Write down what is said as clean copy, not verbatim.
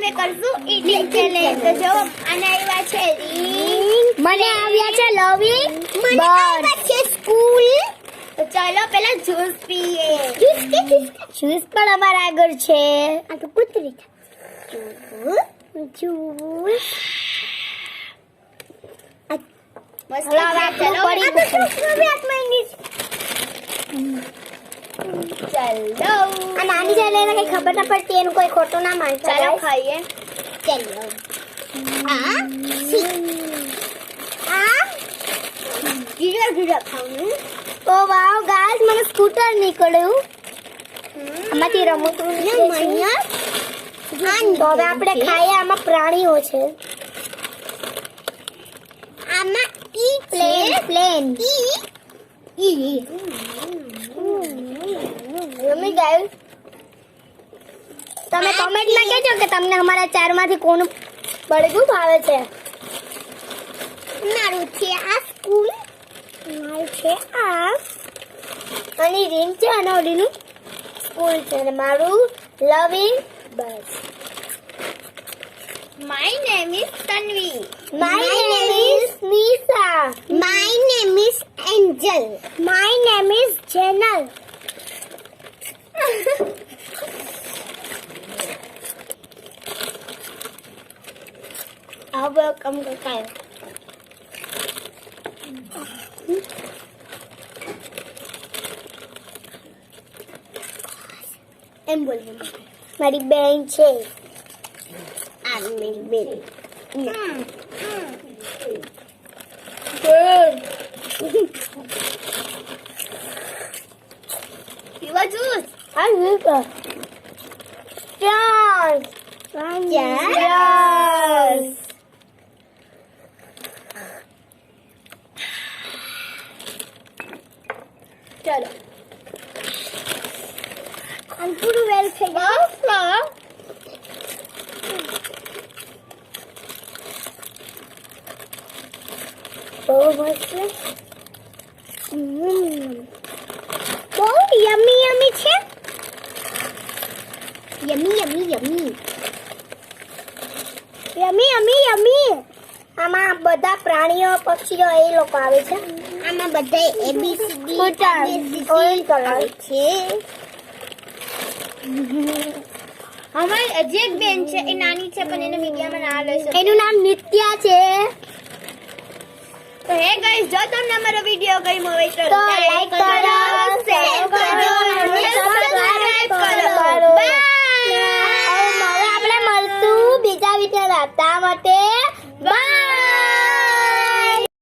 આજે કરશું eating challenge. તો જો આને આવ્યા છે મને આવ્યા છે લવિંગ મને આવ્યા છે સ્કૂલ. તો ચાલો પહેલા જ્યુસ પીએ. જ્યુસ પણ અમારા આગળ છે. આ તો કૂતરી જ્યુસ મસ્ત હલા રાખવું પડી ચાલો આ નાની જાય એને કઈ ખબર ના પડતી એનું કોઈ ખોટું ના માનતા. ચાલો guys. ખાઈએ. ચાલો ધીરે ધીરે ખાવું. ઓ વાવ ગાઈસ મને સ્કૂટર નીકળ્યું. આમાંથી રમકડું નીકળે છે. તો હવે આપણે ખાઈએ. આમાં પ્રાણીઓ છે. આમાં ઈ પ્લેન રમી ગયું. તમે કમેન્ટમાં કહેજો કે તમને અમારા ચારમાંથી કોનું બળગું ભાવે છે. મારું છે આ સ્કૂલ. મારું છે આ આની રીંગ છે અને ઓલીનું સ્કૂલ છે અને મારું લવિંગ બસ. My name is Tanvi. My name is Nisha. My name is Angel. My name is Janal. अब कम करता है. એમ બોલ મારી બેન છે. આ મેરી બેન. પીવા જ્યુસ. આ લીધો. ચાલ Yes. ચલો પૂરું વેલ થઈ ગયું. બહુ મસ્ત. બહુ યમી યમી છે. યમી યમી યમી. યમી યમી યમી. આમાં બધા પ્રાણીઓ પક્ષીઓ એ લોકો આવે છે. આમાં બધા ABCD ઓરેન્જ કલર છે. અમારી હજી એક બેન છે એ નાની છે પણ એને મીડિયામાં ના લેશે. એનું નામ નિત્યા છે. તો હે ગાઈસ જો તમને અમારો વિડિયો ગમ્યો હોય તો તો like કરો, શેર કરો અને સબસ્ક્રાઇબ કરો. બાય. હવે આપણે મળશું બીજા વિડિયો માટે. બાય.